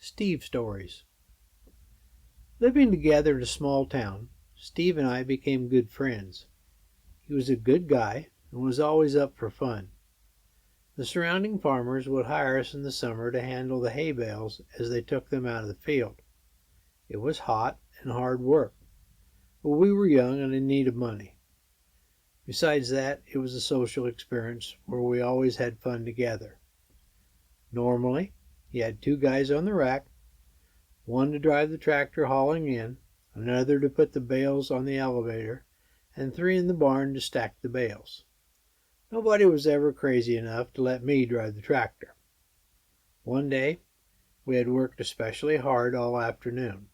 Steve Stories. Living together in a small town, Steve and I became good friends. He was a good guy and was always up for fun. The surrounding farmers would hire us in the summer to handle the hay bales as they took them out of the field. It was hot and hard work, but we were young and in need of money. Besides that, it was a social experience where we always had fun together. Normally, he had two guys on the rack, one to drive the tractor hauling in, another to put the bales on the elevator, and three in the barn to stack the bales. Nobody was ever crazy enough to let me drive the tractor. One day, we had worked especially hard all afternoon.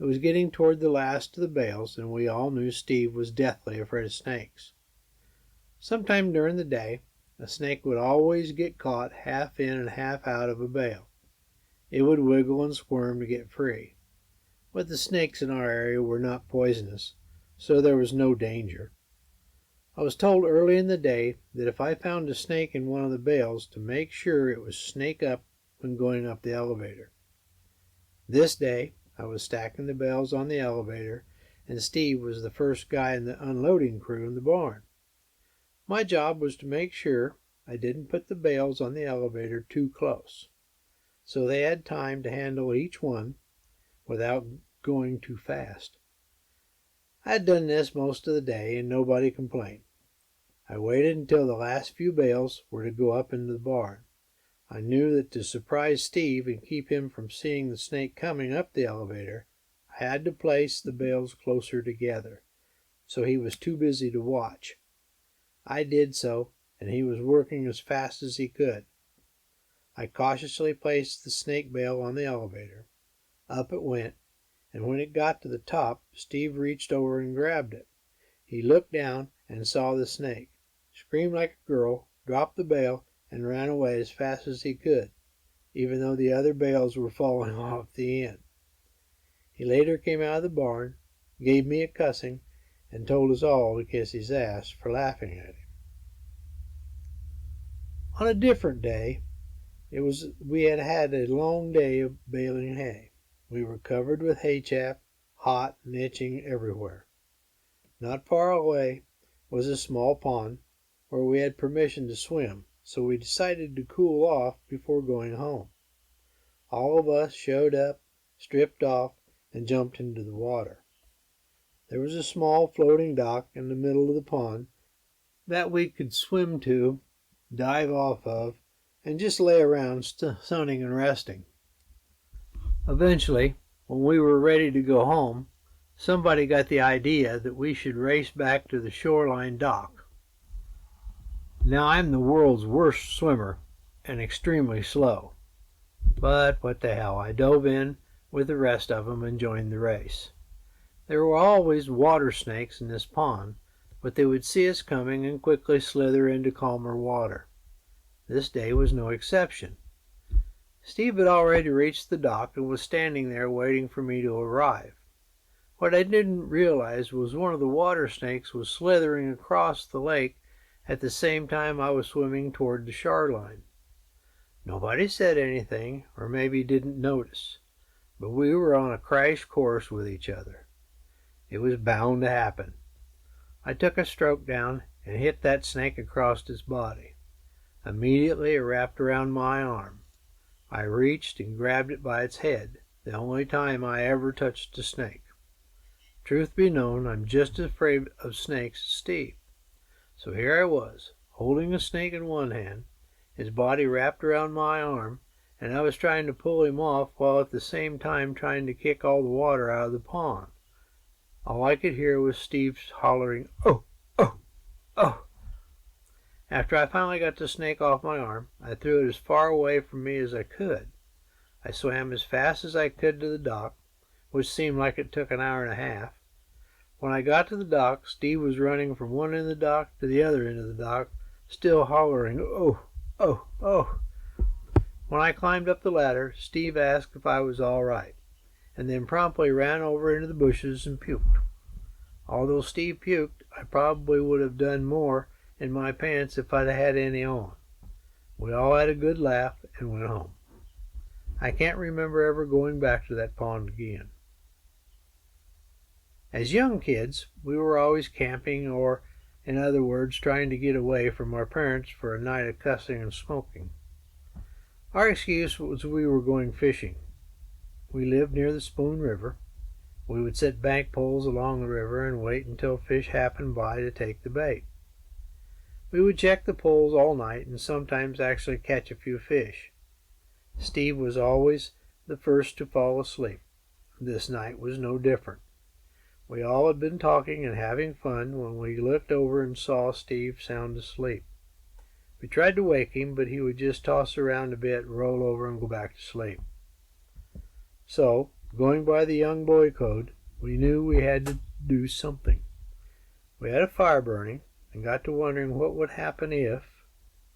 It was getting toward the last of the bales, and we all knew Steve was deathly afraid of snakes. Sometime during the day, a snake would always get caught half in and half out of a bale. It would wiggle and squirm to get free. But the snakes in our area were not poisonous, so there was no danger. I was told early in the day that if I found a snake in one of the bales, to make sure it was snake up when going up the elevator. This day, I was stacking the bales on the elevator, and Steve was the first guy in the unloading crew in the barn. My job was to make sure I didn't put the bales on the elevator too close, so they had time to handle each one without going too fast. I had done this most of the day and nobody complained. I waited until the last few bales were to go up into the barn. I knew that to surprise Steve and keep him from seeing the snake coming up the elevator, I had to place the bales closer together, so he was too busy to watch. I did so, and he was working as fast as he could. I cautiously placed the snake bale on the elevator. Up it went, and when it got to the top, Steve reached over and grabbed it. He looked down and saw the snake, screamed like a girl, dropped the bale, and ran away as fast as he could, even though the other bales were falling off the end. He later came out of the barn, gave me a cussing, and told us all to kiss his ass for laughing at him. On a different day, we had had a long day of baling hay. We were covered with hay chaff, hot and itching everywhere. Not far away was a small pond where we had permission to swim, so we decided to cool off before going home. All of us showed up, stripped off, and jumped into the water. There was a small floating dock in the middle of the pond that we could swim to, dive off of, and just lay around sunning and resting. Eventually, when we were ready to go home, somebody got the idea that we should race back to the shoreline dock. Now, I'm the world's worst swimmer and extremely slow. But what the hell, I dove in with the rest of them and joined the race. There were always water snakes in this pond, but they would see us coming and quickly slither into calmer water. This day was no exception. Steve had already reached the dock and was standing there waiting for me to arrive. What I didn't realize was one of the water snakes was slithering across the lake at the same time I was swimming toward the shoreline. Nobody said anything, or maybe didn't notice, but we were on a crash course with each other. It was bound to happen. I took a stroke down and hit that snake across its body. Immediately it wrapped around my arm. I reached and grabbed it by its head, the only time I ever touched a snake. Truth be known, I'm just as afraid of snakes as Steve. So here I was, holding a snake in one hand, his body wrapped around my arm, and I was trying to pull him off while at the same time trying to kick all the water out of the pond. All I could hear was Steve hollering, "Oh, oh, oh." After I finally got the snake off my arm, I threw it as far away from me as I could. I swam as fast as I could to the dock, which seemed like it took an hour and a half. When I got to the dock, Steve was running from one end of the dock to the other end of the dock, still hollering, "Oh, oh, oh." When I climbed up the ladder, Steve asked if I was all right, and then promptly ran over into the bushes and puked. Although Steve puked, I probably would have done more in my pants if I'd had any on. We all had a good laugh and went home. I can't remember ever going back to that pond again. As young kids, we were always camping, or, in other words, trying to get away from our parents for a night of cussing and smoking. Our excuse was we were going fishing. We lived near the Spoon River. We would set bank poles along the river and wait until fish happened by to take the bait. We would check the poles all night and sometimes actually catch a few fish. Steve was always the first to fall asleep. This night was no different. We all had been talking and having fun when we looked over and saw Steve sound asleep. We tried to wake him, but he would just toss around a bit, roll over, and go back to sleep. So, going by the young boy code, we knew we had to do something. We had a fire burning and got to wondering what would happen if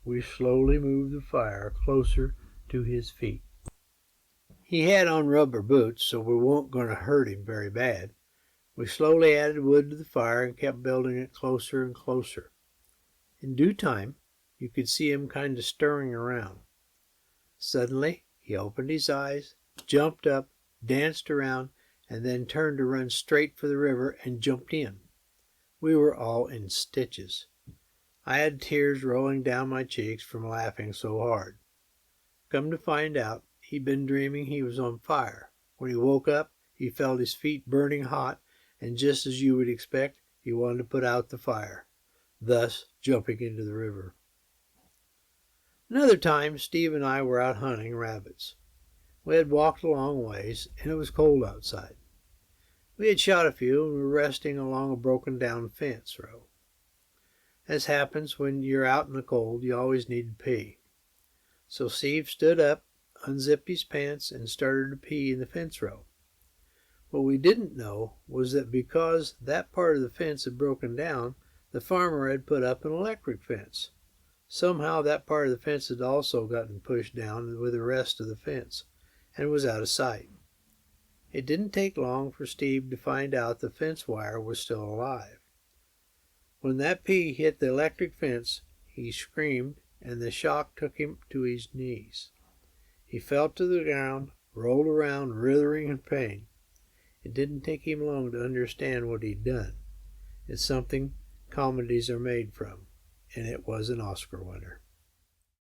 we slowly moved the fire closer to his feet. He had on rubber boots, so we weren't going to hurt him very bad. We slowly added wood to the fire and kept building it closer and closer. In due time, you could see him kind of stirring around. Suddenly, he opened his eyes, jumped up, danced around, and then turned to run straight for the river and jumped in. We were all in stitches. I had tears rolling down my cheeks from laughing so hard. Come to find out, he'd been dreaming he was on fire. When he woke up, he felt his feet burning hot, and just as you would expect, he wanted to put out the fire, thus jumping into the river. Another time, Steve and I were out hunting rabbits. We had walked a long ways, and it was cold outside. We had shot a few and were resting along a broken-down fence row. As happens when you're out in the cold, you always need to pee. So Steve stood up, unzipped his pants, and started to pee in the fence row. What we didn't know was that because that part of the fence had broken down, the farmer had put up an electric fence. Somehow that part of the fence had also gotten pushed down with the rest of the fence and was out of sight. It didn't take long for Steve to find out the fence wire was still alive. When that pea hit the electric fence, he screamed, and the shock took him to his knees. He fell to the ground, rolled around, writhing in pain. It didn't take him long to understand what he'd done. It's something comedies are made from, and it was an Oscar winner.